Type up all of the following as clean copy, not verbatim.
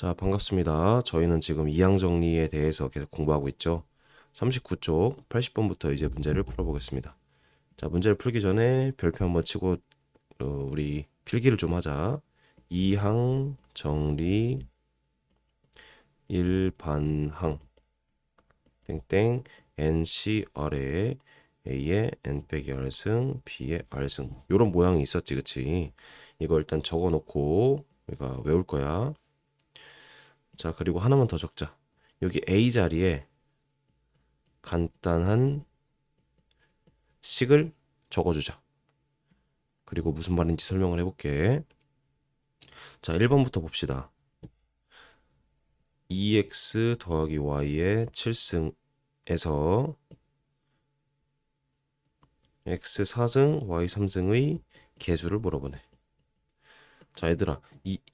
자, 반갑습니다. 저희는 지금 이항 정리에 대해서 계속 공부하고 있죠. 39쪽 80번부터 이제 문제를 풀어보겠습니다. 자, 문제를 풀기 전에 별표 한번 치고 우리 필기를 좀 하자. 이항 정리 일반항 땡땡 NC 아래에 A의 N 빼기 R승 B의 R승 요런 모양이 있었지, 그치? 이거 일단 적어놓고 우리가 외울 거야. 자, 그리고 하나만 더 적자. 여기 A 자리에 간단한 식을 적어주자. 그리고 무슨 말인지 설명을 해볼게. 자, 1번부터 봅시다. 2x 더하기 y의 7승에서 x 4승, y 3승의 개수를 물어보네. 자, 얘들아,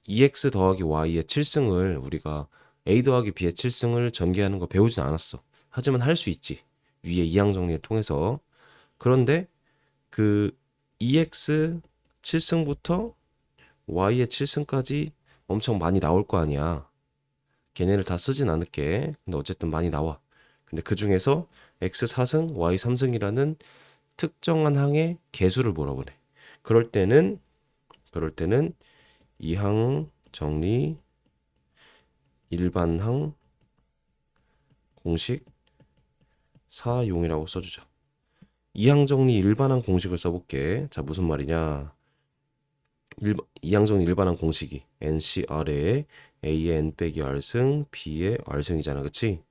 2x 더하기 y의 7승을 우리가 a 더하기 b의 7승을 전개하는 거 배우진 않았어. 하지만 할 수 있지. 위에 이항 정리를 통해서. 그런데 그 2x 7승부터 y의 7승까지 엄청 많이 나올 거 아니야. 걔네를 다 쓰진 않을게. 근데 어쨌든 많이 나와. 근데 그 중에서 x 4승, y 3승이라는 특정한 항의 개수를 물어보네. 그럴 때는 이항 정리 일반항 공식 사용이라고 써주자. 이항 정리 일반항 공식을 써볼게. 자, 무슨 말이냐? 이항 정리 일반항 공식이 NC 아래에 A의 N 빼기 R승, B의 R승이잖아, 그치?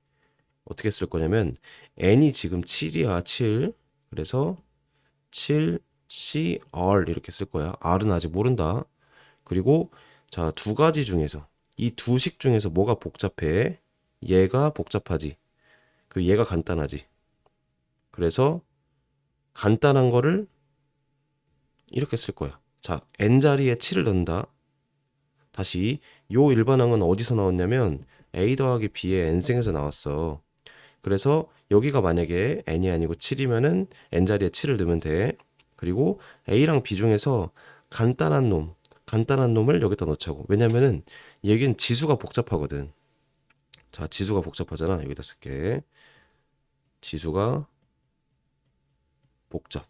어떻게 쓸 거냐면 N이 지금 7이야, 7. 그래서 7CR 이렇게 쓸 거야. R은 아직 모른다. 그리고 자, 두 가지 중에서 이 두 식 중에서 뭐가 복잡해? 얘가 복잡하지. 그 얘가 간단하지. 그래서 간단한 거를 이렇게 쓸 거야. 자, n 자리에 7을 넣는다. 다시 요 일반항은 어디서 나왔냐면 a 더하기 b의 n승에서 나왔어. 그래서 여기가 만약에 n이 아니고 7이면은 n 자리에 7을 넣으면 돼. 그리고 a랑 b 중에서 간단한 놈을 여기다 넣자고. 왜냐면은 여기는 지수가 복잡하거든. 자, 지수가 복잡하잖아. 여기다 쓸게. 지수가 복잡.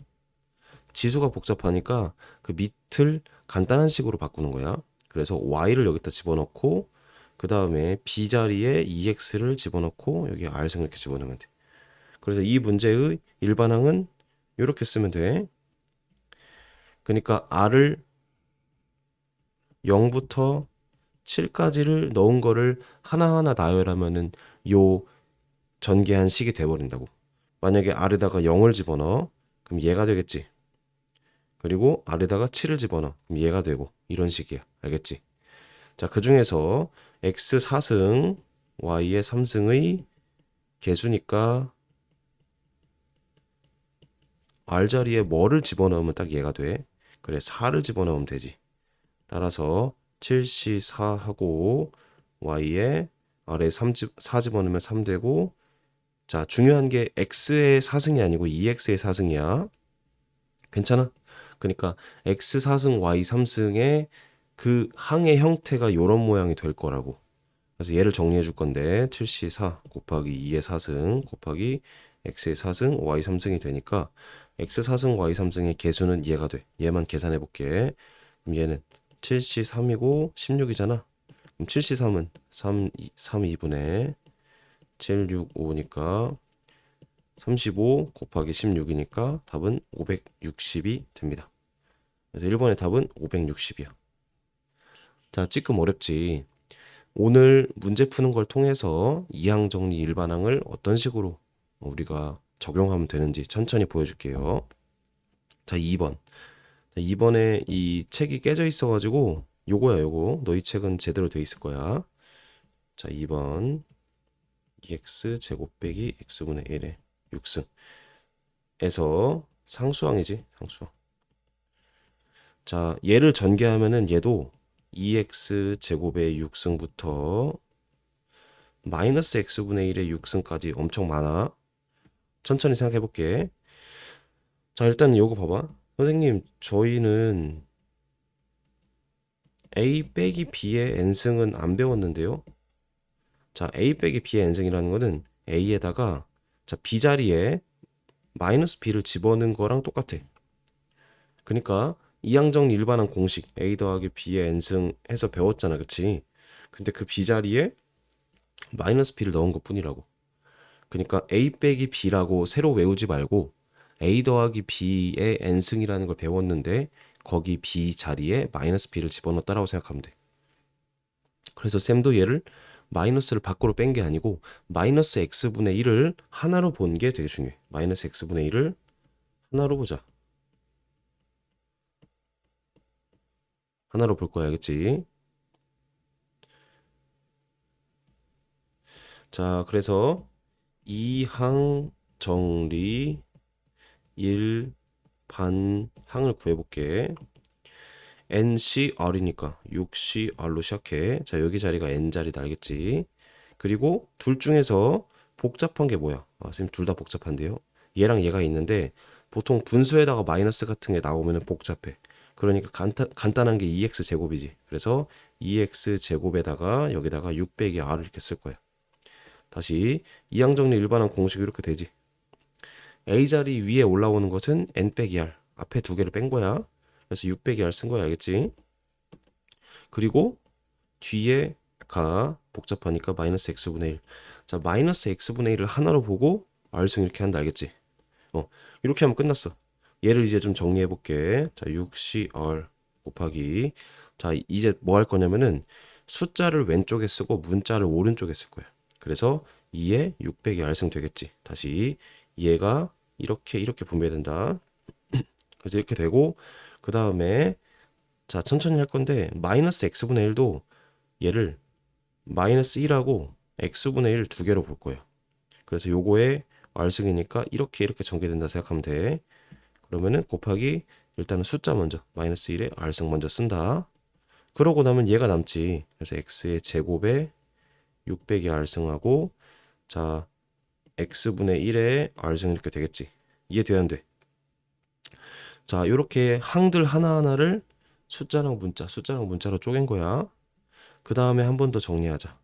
지수가 복잡하니까 그 밑을 간단한 식으로 바꾸는 거야. 그래서 y를 여기다 집어넣고 그 다음에 b 자리에 2x를 집어넣고 여기 r승을 이렇게 집어넣으면 돼. 그래서 이 문제의 일반항은 이렇게 쓰면 돼. 그러니까 r을 0부터 7까지를 넣은 거를 하나하나 나열하면은 요 전개한 식이 돼버린다고. 만약에 r에다가 0을 집어넣어. 그럼 얘가 되겠지. 그리고 r에다가 7을 집어넣어. 그럼 얘가 되고. 이런 식이야. 알겠지? 자, 그 중에서 x 4승, y의 3승의 개수니까 r 자리에 뭐를 집어넣으면 딱 얘가 돼. 그래, 4를 집어넣으면 되지. 따라서 7c4 하고 y에 r에 4 집어넣으면 3 되고, 자, 중요한 게 x의 4승이 아니고 2x의 4승이야. 괜찮아? 그러니까 x 4승 y 3승의 그 항의 형태가 이런 모양이 될 거라고. 그래서 얘를 정리해 줄 건데 7c4 곱하기 2의 4승 곱하기 x의 4승 y 3승이 되니까 x 4승 y 3승의 개수는 얘가 돼. 얘만 계산해 볼게. 그럼 얘는 7c3이고 16이잖아. 그럼 7c3은 3 2분의 7, 6, 5니까 35 곱하기 16이니까 답은 560이 됩니다. 그래서 1번의 답은 560이야. 자, 찌끔 어렵지. 오늘 문제 푸는 걸 통해서 이항 정리 일반항을 어떤 식으로 우리가 적용하면 되는지 천천히 보여줄게요. 자, 2번. 자, 2번에 이 책이 깨져 있어가지고 요거야, 요거. 너희 책은 제대로 돼 있을 거야. 자, 2번. 2x 제곱 빼기 x분의 1의 6승에서 상수항이지, 상수항. 자, 얘를 전개하면은 얘도 2x 제곱의 6승부터 마이너스 x분의 1의 6승까지 엄청 많아. 천천히 생각해 볼게. 자, 일단 요거 봐봐. 선생님, 저희는 a 빼기 b의 n승은 안 배웠는데요. 자, a 빼기 b의 n승이라는 거는 a에다가 자, b 자리에 마이너스 b를 집어넣은 거랑 똑같아. 그러니까 이항정리 일반항 공식 a 더하기 b의 n승 해서 배웠잖아, 그치? 근데 그 b 자리에 마이너스 b를 넣은 것 뿐이라고. 그러니까 a 빼기 b라고 새로 외우지 말고 a 더하기 b의 n승이라는 걸 배웠는데 거기 b 자리에 마이너스 b를 집어넣었다라고 생각하면 돼. 그래서 쌤도 얘를 마이너스를 밖으로 뺀 게 아니고 마이너스 x분의 1을 하나로 본 게 되게 중요해. 마이너스 x분의 1을 하나로 보자. 하나로 볼 거야, 알겠지? 자, 그래서 이항 정리 1 반항을 구해볼게. NCR이니까 6CR로 시작해. 자, 여기 자리가 N 자리다, 알겠지? 그리고 둘 중에서 복잡한 게 뭐야? 선생님 둘 다 복잡한데요. 얘랑 얘가 있는데 보통 분수에다가 마이너스 같은 게 나오면 복잡해. 그러니까 간단한 게 2x 제곱이지. 그래서 2x 제곱에다가 여기다가 6 빼기 r을 이렇게 쓸 거야. 다시 이항정리 일반항 공식이 이렇게 되지. a 자리 위에 올라오는 것은 n 빼기 r. 앞에 두 개를 뺀 거야. 그래서 6 빼기 r 쓴 거야, 알겠지? 그리고 뒤에가 복잡하니까 마이너스 x분의 1. 자, 마이너스 x분의 1을 하나로 보고 r승 이렇게 한다, 알겠지? 이렇게 하면 끝났어. 얘를 이제 좀 정리해 볼게. 자, 6cr 곱하기. 자, 이제 뭐 할 거냐면은 숫자를 왼쪽에 쓰고 문자를 오른쪽에 쓸 거야. 그래서 2에 600이 r승 되겠지. 다시 얘가 이렇게 분배된다. 그래서 이렇게 되고 그 다음에 자, 천천히 할 건데 마이너스 x분의 1도 얘를 마이너스 1하고 x분의 1 두 개로 볼 거예요. 그래서 요거에 r승이니까 이렇게 전개된다 생각하면 돼. 그러면은 곱하기 일단은 숫자 먼저 마이너스 1에 r승 먼저 쓴다. 그러고 나면 얘가 남지. 그래서 x의 제곱에 600이 r승하고 자 x분의 1에 r승 이렇게 되겠지. 이해돼야 안 돼? 자, 요렇게 항들 하나하나를 숫자랑 문자로 쪼갠 거야. 그 다음에 한 번 더 정리하자.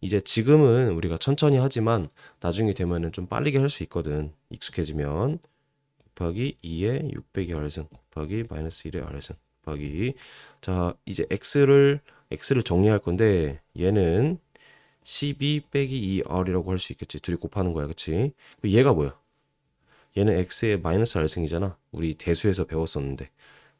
이제 지금은 우리가 천천히 하지만 나중에 되면은 좀 빠르게 할 수 있거든. 익숙해지면 곱하기 2에 600이 r승 곱하기 마이너스 1의 r승 곱하기 자 이제 x를 정리할 건데 얘는 12 빼기 2r이라고 할 수 있겠지. 둘이 곱하는 거야, 그치? 얘가 뭐야? 얘는 x의 마이너스 r승이잖아. 우리 대수에서 배웠었는데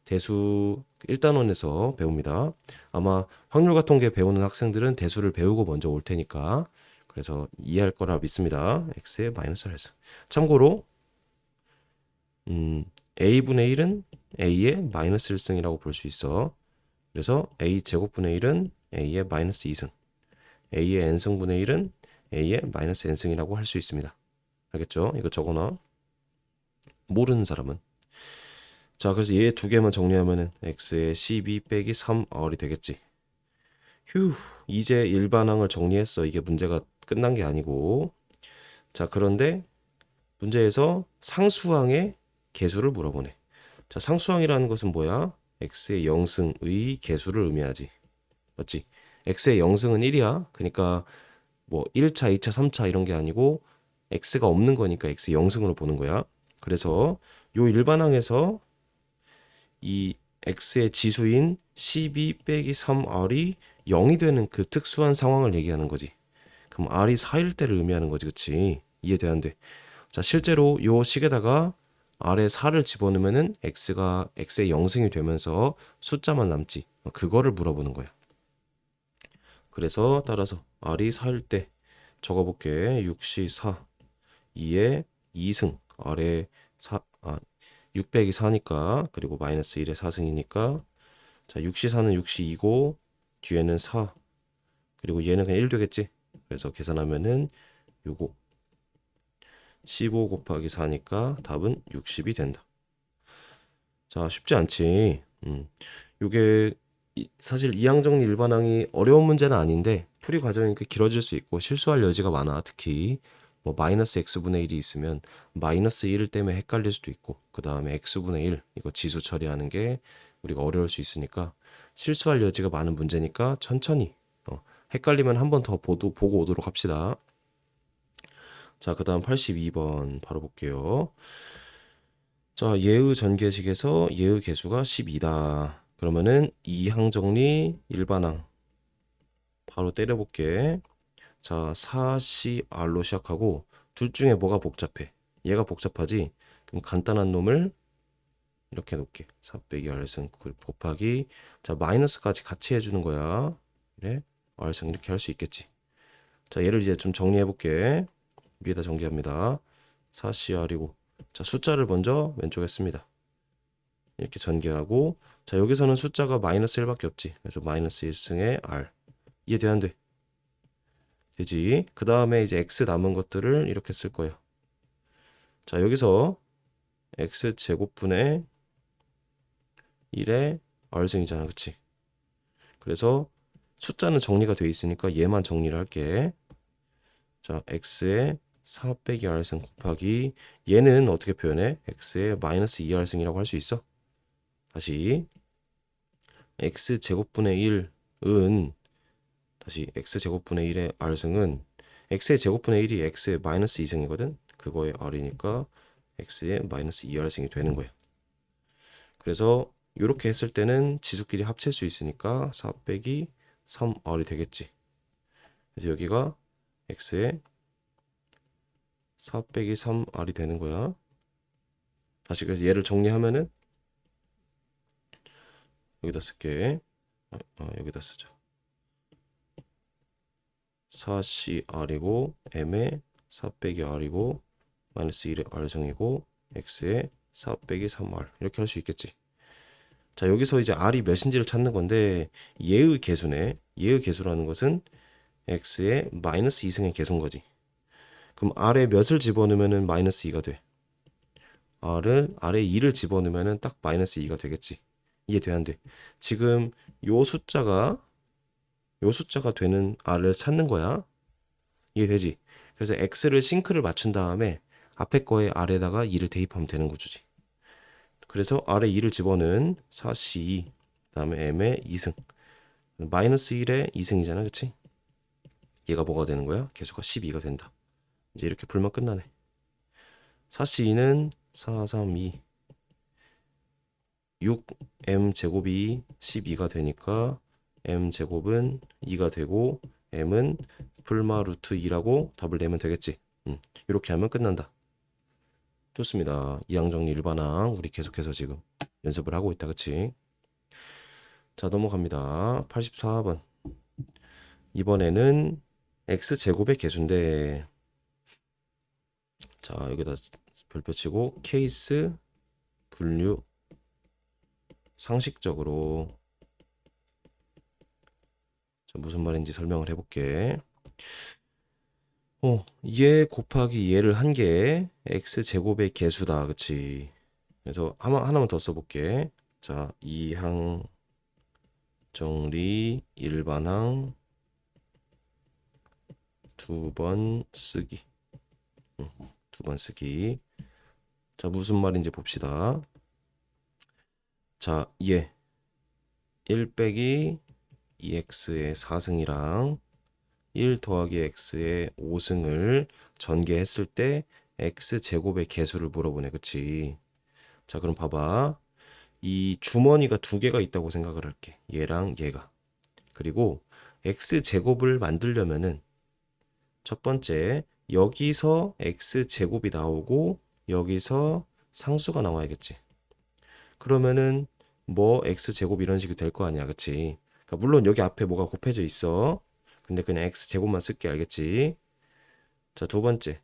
대수 1단원에서 배웁니다. 아마 확률과 통계 배우는 학생들은 대수를 배우고 먼저 올 테니까 그래서 이해할 거라 믿습니다. x의 마이너스 r승. 참고로 a분의 1은 a의 마이너스 1승이라고 볼 수 있어. 그래서 a 제곱분의 1은 a의 마이너스 2승, a의 n승분의 1은 a의 마이너스 n승이라고 할 수 있습니다. 알겠죠? 이거 적어놔. 모르는 사람은. 자, 그래서 얘 두 개만 정리하면은 x의 12 빼기 3r이 되겠지. 휴, 이제 일반항을 정리했어. 이게 문제가 끝난 게 아니고. 자, 그런데 문제에서 상수항의 개수를 물어보네. 자, 상수항이라는 것은 뭐야? x의 0승의 개수를 의미하지. 맞지? x의 0승은 1이야. 그러니까 뭐 1차, 2차, 3차 이런 게 아니고 x가 없는 거니까 x의 0승으로 보는 거야. 그래서 요 일반항에서 이 x의 지수인 12 빼기 3r이 0이 되는 그 특수한 상황을 얘기하는 거지. 그럼 r이 4일 때를 의미하는 거지, 그치? 이해돼 안 돼? 자, 실제로 요 식에다가 r에 4를 집어넣으면은 x가 x의 0승이 되면서 숫자만 남지. 그거를 물어보는 거야. 그래서 따라서 r이 4일 때 적어볼게. 6시 4 2에 2승 r에 600이 4니까 그리고 마이너스 1에 4승이니까 자 6시 4는 6시 2고 뒤에는 4 그리고 얘는 그냥 1 되겠지. 그래서 계산하면은 요거 15 곱하기 4니까 답은 60이 된다. 자, 쉽지 않지. 요게 사실 이항정리 일반항이 어려운 문제는 아닌데 풀이 과정이 길어질 수 있고 실수할 여지가 많아. 특히 뭐 마이너스 x분의 1이 있으면 마이너스 1 때문에 헷갈릴 수도 있고 그 다음에 x분의 1 이거 지수 처리하는 게 우리가 어려울 수 있으니까 실수할 여지가 많은 문제니까 천천히 헷갈리면 한 번 더 보고 오도록 합시다. 자, 그 다음 82번 바로 볼게요. 자, 예의 전개식에서 예의 개수가 12다. 그러면은 이항정리 일반항 바로 때려볼게. 자, 4CR로 시작하고 둘 중에 뭐가 복잡해? 얘가 복잡하지? 그럼 간단한 놈을 이렇게 놓을게. 4 빼기 R승 곱하기 자 마이너스까지 같이 해주는 거야. 그래? R승 이렇게 할 수 있겠지. 자, 얘를 이제 좀 정리해볼게. 위에다 정리합니다. 4CR이고 자 숫자를 먼저 왼쪽에 씁니다. 이렇게 전개하고 자 여기서는 숫자가 마이너스 1밖에 없지. 그래서 마이너스 1승의 R 이해돼 안 돼? 되지. 그 다음에 이제 x 남은 것들을 이렇게 쓸 거예요. 자 여기서 x 제곱분의 1의 R승이잖아, 그치? 그래서 숫자는 정리가 돼 있으니까 얘만 정리를 할게. 자 x의 4 빼기 R승 곱하기 얘는 어떻게 표현해? x의 마이너스 2R승이라고 할 수 있어? 다시 x 제곱분의 1은 다시 x 제곱분의 1의 R승은 x의 제곱분의 1이 x의 마이너스 2승이거든. 그거의 R이니까 x의 마이너스 2R승이 되는 거야. 그래서 이렇게 했을 때는 지수끼리 합칠 수 있으니까 4 빼기 3R이 되겠지. 그래서 여기가 x의 4 빼기 3R이 되는 거야. 다시 그래서 얘를 정리하면은 여기다 쓸게. 여기다 쓰자. 4CR이고 m의 4 빼기 R이고 마이너스 1의 R승이고 x의 4 빼기 3R 이렇게 할 수 있겠지. 자 여기서 이제 R이 몇인지를 찾는 건데 얘의 개수네. 얘의 개수라는 것은 x의 마이너스 2승의 개수인 거지. 그럼 R에 몇을 집어넣으면 마이너스 2가 돼. R에 2를 집어넣으면 딱 마이너스 2가 되겠지. 이해돼 안 돼? 지금 요 숫자가 되는 R을 찾는 거야. 이해되지? 그래서 X를 싱크를 맞춘 다음에 앞에 거에 R에다가 2를 대입하면 되는 구조지. 그래서 R에 2를 집어넣은 4C 그 다음에 M의 2승 마이너스 1의 2승이잖아, 그치? 얘가 뭐가 되는 거야? 개수가 12가 된다. 이제 이렇게 풀면 끝나네. 4C2는 4, 3, 2 6M 제곱이 12가 되니까 M 제곱은 2가 되고 M은 풀마 루트 2라고 답을 내면 되겠지. 이렇게 하면 끝난다. 좋습니다. 이항정리 일반항 우리 계속해서 지금 연습을 하고 있다, 그치? 자 넘어갑니다. 84번 이번에는 x제곱의 개수인데 자 여기다 별표 치고 케이스 분류 상식적으로 자, 무슨 말인지 설명을 해볼게. 얘 곱하기 얘를 한 게 x제곱의 개수다, 그치? 그래서 하나만 더 써볼게. 자 이항 정리 일반항 두 번 쓰기. 두 번 쓰기. 자 무슨 말인지 봅시다. 자 얘 1 빼기 2x의 4승이랑 1 더하기 x의 5승을 전개했을 때 x제곱의 개수를 물어보네, 그치? 자 그럼 봐봐. 이 주머니가 두 개가 있다고 생각을 할게. 얘랑 얘가. 그리고 x제곱을 만들려면은 첫 번째 여기서 x제곱이 나오고 여기서 상수가 나와야겠지. 그러면은 뭐 x제곱 이런 식이 될 거 아니야, 그치? 그러니까 물론 여기 앞에 뭐가 곱해져 있어. 근데 그냥 x제곱만 쓸게, 알겠지? 자, 두 번째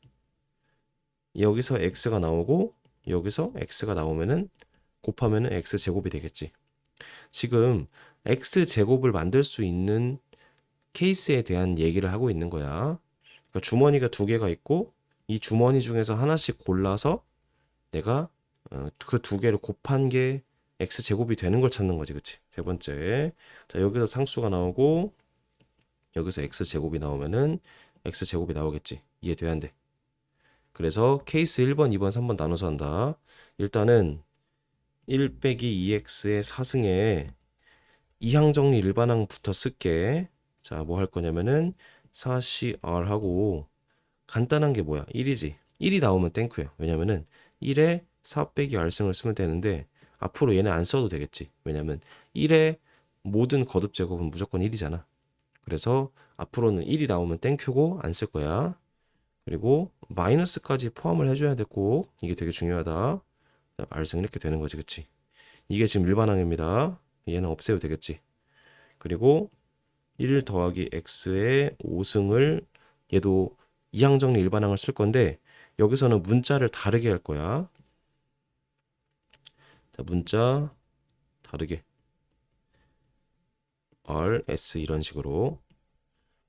여기서 x가 나오고 여기서 x가 나오면은 곱하면은 x제곱이 되겠지. 지금 x제곱을 만들 수 있는 케이스에 대한 얘기를 하고 있는 거야. 그러니까 주머니가 두 개가 있고 이 주머니 중에서 하나씩 골라서 내가 그 두 개를 곱한 게 x제곱이 되는 걸 찾는 거지, 그치? 세 번째 자 여기서 상수가 나오고 여기서 x제곱이 나오면은 x제곱이 나오겠지. 이해돼야 안 돼? 그래서 케이스 1번, 2번, 3번 나눠서 한다. 일단은 1 빼기 2x의 4승에 이항 정리 일반항부터 쓸게. 자, 뭐 할 거냐면은 4CR 하고 간단한 게 뭐야? 1이지. 1이 나오면 땡큐야. 왜냐면은 1에 4 빼기 R승을 쓰면 되는데 앞으로 얘네 안 써도 되겠지. 왜냐면 1의 모든 거듭 제곱은 무조건 1이잖아. 그래서 앞으로는 1이 나오면 땡큐고 안 쓸 거야. 그리고 마이너스까지 포함을 해줘야 되고 이게 되게 중요하다. R승 이렇게 되는 거지, 그치? 이게 지금 일반항입니다. 얘는 없애도 되겠지. 그리고 1 더하기 x의 5승을 얘도 이항정리 일반항을 쓸 건데 여기서는 문자를 다르게 할 거야. 자, 문자 다르게 R, S 이런 식으로.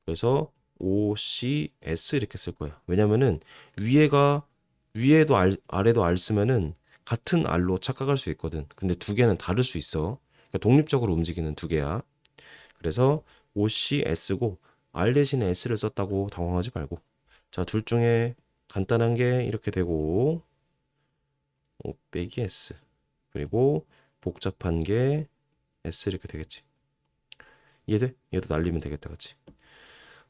그래서 O, C, S 이렇게 쓸 거야. 왜냐면은 위에도 R, 아래도 R 쓰면은 같은 R로 착각할 수 있거든. 근데 두 개는 다를 수 있어. 그러니까 독립적으로 움직이는 두 개야. 그래서 OCS고 R 대신에 S를 썼다고 당황하지 말고. 자, 둘 중에 간단한 게 이렇게 되고 5 빼기 S 그리고 복잡한 게 S 이렇게 되겠지. 이해돼? 얘도 날리면 되겠다, 그치?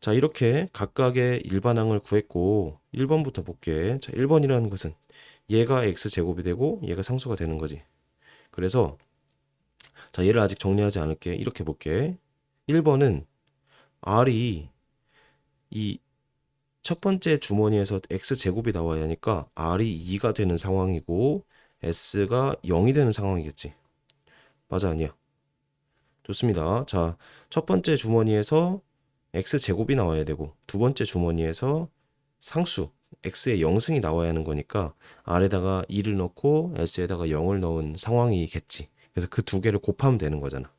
자, 이렇게 각각의 일반항을 구했고 1번부터 볼게. 자, 1번이라는 것은 얘가 X제곱이 되고 얘가 상수가 되는 거지. 그래서 자, 얘를 아직 정리하지 않을게. 이렇게 볼게. 1번은 R이 이 첫 번째 주머니에서 x제곱이 나와야 하니까 r이 2가 되는 상황이고 s가 0이 되는 상황이겠지. 맞아, 아니야? 좋습니다. 자, 첫 번째 주머니에서 x제곱이 나와야 되고 두 번째 주머니에서 상수 x의 0승이 나와야 하는 거니까 r에다가 2를 넣고 s에다가 0을 넣은 상황이겠지. 그래서 그 두 개를 곱하면 되는 거잖아.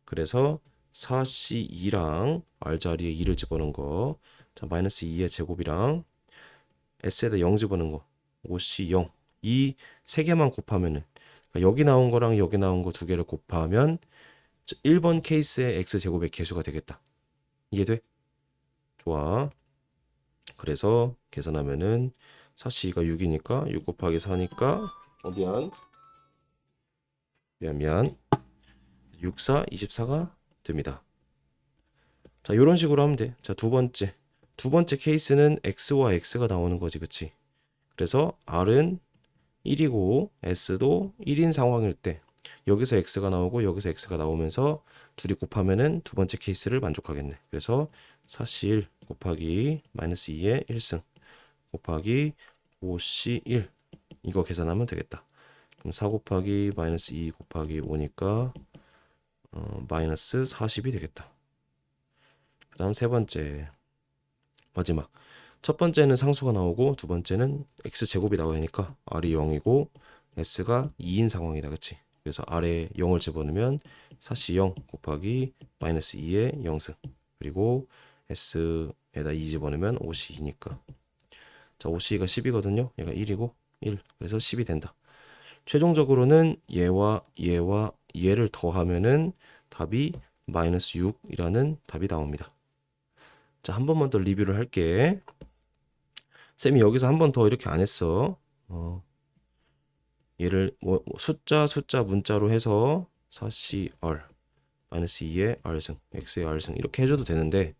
그래서 4C2랑 r 자리에 2를 집어넣은 거, 자, 마이너스 2의 제곱이랑 s에다 0 집어넣은 거 5c 0 이 세 개만 곱하면은 그러니까 여기 나온 거랑 여기 나온 거 두 개를 곱하면 1번 케이스의 x제곱의 개수가 되겠다. 이해돼? 좋아. 그래서 계산하면은 4c가 6이니까 6 곱하기 4니까 미안 6, 4, 24가 됩니다. 자, 이런 식으로 하면 돼. 자, 두 번째 케이스는 x와 x가 나오는 거지, 그치? 그래서 r은 1이고 s도 1인 상황일 때 여기서 x가 나오고 여기서 x가 나오면서 둘이 곱하면은 두 번째 케이스를 만족하겠네. 그래서 4c1 곱하기 마이너스 2의 1승 곱하기 5c1 이거 계산하면 되겠다. 그럼 4 곱하기 마이너스 2 곱하기 5니까 마이너스 40이 되겠다. 그 다음 세 번째 마지막 첫 번째는 상수가 나오고 두 번째는 x제곱이 나와야 하니까 r이 0이고 s가 2인 상황이다, 그치? 그래서 r에 0을 집어넣으면 4c 0 곱하기 마이너스 2의 0승 그리고 s에다 2 집어넣으면 5c2니까 자, 5c가 10이거든요. 얘가 1이고 1 그래서 10이 된다. 최종적으로는 얘와 얘를 더하면은 답이 마이너스 6이라는 답이 나옵니다. 자, 한 번만 더 리뷰를 할게. 쌤이 여기서 한 번 더 이렇게 안 했어. 얘를 뭐 숫자 문자로 해서 4CR 마이너스 2의 R승 X의 R승 이렇게 해줘도 되는데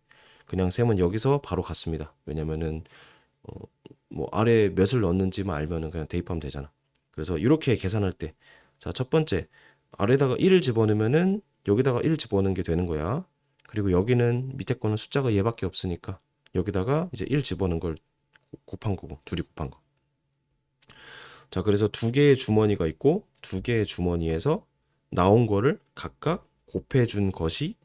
그냥 쌤은 여기서 바로 갔습니다. 왜냐면은 뭐 아래 몇을 넣는지만 알면은 그냥 대입하면 되잖아. 그래서 이렇게 계산할 때 자, 첫 번째 아래다가 1을 집어넣으면은 여기다가 1 집어넣는 게 되는 거야. 그리고 여기는 밑에 거는 숫자가 얘밖에 없으니까 여기다가 이제 1 집어넣은 걸 곱한 거고 둘이 곱한 거. 자, 그래서 두 개의 주머니가 있고 두 개의 주머니에서 나온 거를 각각 곱해준 것이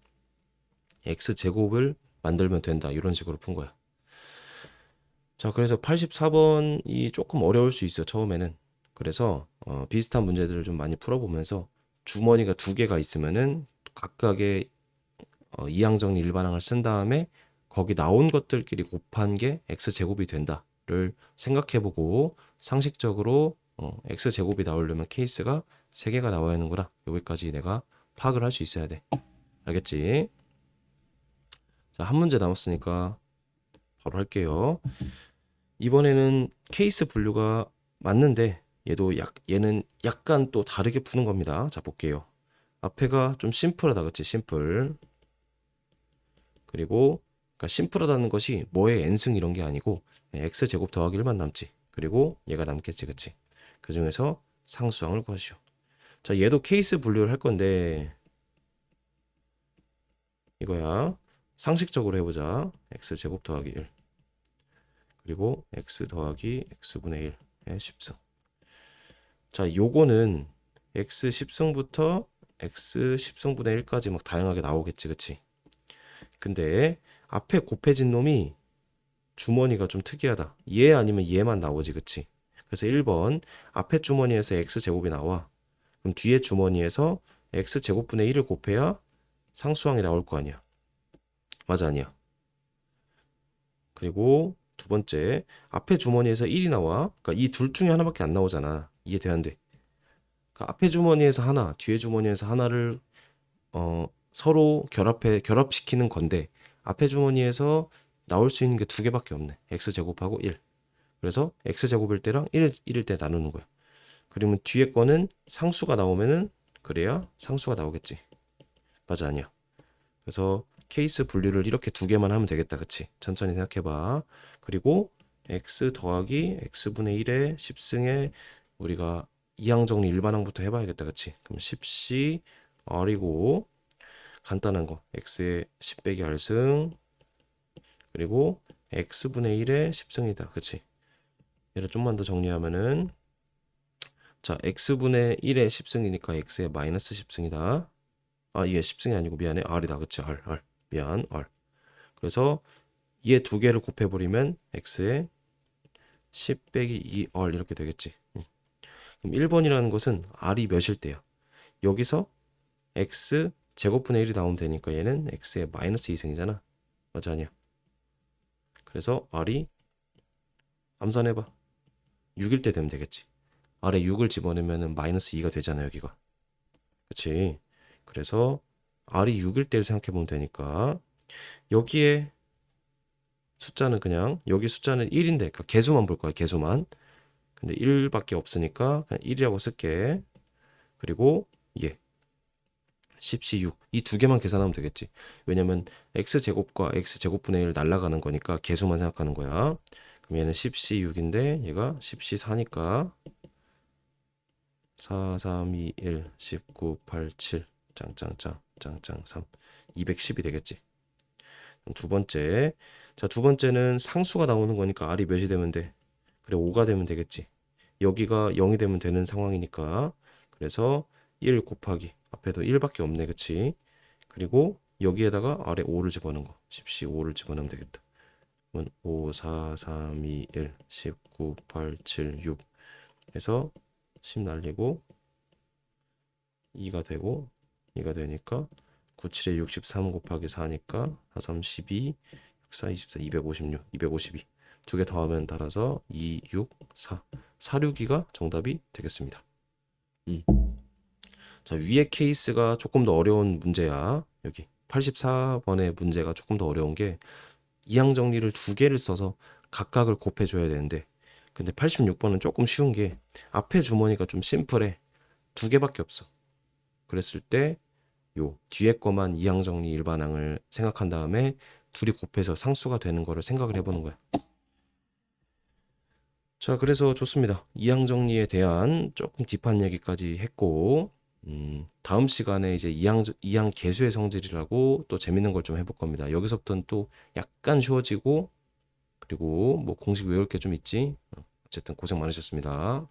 x제곱을 만들면 된다. 이런 식으로 푼 거야. 자, 그래서 84번이 조금 어려울 수 있어, 처음에는. 그래서 비슷한 문제들을 좀 많이 풀어보면서 주머니가 두 개가 있으면은 각각의 이항정리 일반항을 쓴 다음에 거기 나온 것들끼리 곱한 게 x제곱이 된다를 생각해보고 상식적으로 x제곱이 나오려면 케이스가 3개가 나와야 하는구나. 여기까지 내가 파악을 할 수 있어야 돼. 알겠지? 자, 한 문제 남았으니까 바로 할게요. 이번에는 케이스 분류가 맞는데 얘는 약간 또 다르게 푸는 겁니다. 자, 볼게요. 앞에가 좀 심플하다, 그치? 심플. 그리고 그러니까 심플하다는 것이 뭐의 n승 이런 게 아니고 x제곱 더하기 1만 남지. 그리고 얘가 남겠지, 그치? 그 중에서 상수항을 구하시오. 자, 얘도 케이스 분류를 할 건데 이거야. 상식적으로 해보자. x제곱 더하기 1 그리고 x 더하기 x분의 1의 10승. 자, 요거는 x 10승부터 x 10승분의 1까지 막 다양하게 나오겠지, 그치? 근데 앞에 곱해진 놈이 주머니가 좀 특이하다. 얘 아니면 얘만 나오지, 그치? 그래서 1번 앞에 주머니에서 x제곱이 나와. 그럼 뒤에 주머니에서 x제곱분의 1을 곱해야 상수항이 나올 거 아니야. 맞아, 아니야? 그리고 두 번째 앞에 주머니에서 1이 나와. 그러니까 이 둘 중에 하나밖에 안 나오잖아. 이해돼 안 돼? 그러니까 앞에 주머니에서 하나, 뒤에 주머니에서 하나를 서로 결합시키는 건데 앞에 주머니에서 나올 수 있는 게 두 개밖에 없네. x제곱하고 1. 그래서 x제곱일 때랑 1일 때 나누는 거야. 그러면 뒤에 거는 상수가 나오면은 그래야 상수가 나오겠지. 맞아, 아니야? 그래서 케이스 분류를 이렇게 두 개만 하면 되겠다, 그치? 천천히 생각해봐. 그리고 x 더하기 x분의 1의 10승에 우리가 이항정리 일반항부터 해봐야겠다, 그치? 그럼 10c r이고 간단한 거 x의 10 빼기 r승 그리고 x분의 1의 10승이다, 그치? 얘를 좀만 더 정리하면은 자, x분의 1의 10승이니까 x의 마이너스 10승이다. 아, 이게 10승이 아니고 미안해. r이다. 그치? r. 미안. r. 그래서 얘 두 개를 곱해버리면 x의 10 빼기 2r 이렇게 되겠지. 그럼 1번이라는 것은 r이 몇일 때야? 여기서 x 제곱분의 1이 나오면 되니까 얘는 x의 마이너스 2승이잖아. 맞아, 아니야? 그래서 r이 암산해봐. 6일 때 되면 되겠지. r에 6을 집어넣으면 마이너스 2가 되잖아, 여기가. 그치? 그래서 r이 6일 때를 생각해 보면 되니까 여기에 숫자는 그냥 여기 숫자는 1인데 그러니까 개수만 볼 거야, 개수만. 근데 1밖에 없으니까 그냥 1이라고 쓸게. 그리고 얘 10c 6. 이 두 개만 계산하면 되겠지. 왜냐면 x제곱과 x제곱분의 1 날라가는 거니까 개수만 생각하는 거야. 그럼 얘는 10c 6인데 얘가 10c 4니까 4, 3, 2, 1, 19, 8, 7 짱짱짱 짱짱 3 210이 되겠지. 두 번째. 자, 두 번째는 상수가 나오는 거니까 r이 몇이 되면 돼? 그래, 5가 되면 되겠지. 여기가 0이 되면 되는 상황이니까. 그래서 1 곱하기 앞에도 1밖에 없네, 그치? 그리고 여기에다가 아래 5를 집어넣은 거. 10c 5를 집어넣으면 되겠다. 그러면 5, 4, 3, 2, 1, 19, 8, 7, 6 해서 10 날리고 2가 되고 2가 되니까 9, 7에 63 곱하기 4니까 4, 3, 12, 6, 4, 24, 256, 252. 두 개 더하면 따라서 2, 6, 4. 4, 6이가 정답이 되겠습니다. 자, 위의 케이스가 조금 더 어려운 문제야. 여기 84번의 문제가 조금 더 어려운 게 이항 정리를 두 개를 써서 각각을 곱해줘야 되는데 근데 86번은 조금 쉬운 게 앞에 주머니가 좀 심플해. 두 개밖에 없어. 그랬을 때 요 뒤에 거만 이항 정리 일반항을 생각한 다음에 둘이 곱해서 상수가 되는 거를 생각을 해보는 거야. 자, 그래서 좋습니다. 이항 정리에 대한 조금 딥한 얘기까지 했고 다음 시간에 이제 이항 계수의 성질이라고 또 재밌는 걸 좀 해볼 겁니다. 여기서부터는 또 약간 쉬워지고 그리고 뭐 공식 외울 게 좀 있지. 어쨌든 고생 많으셨습니다.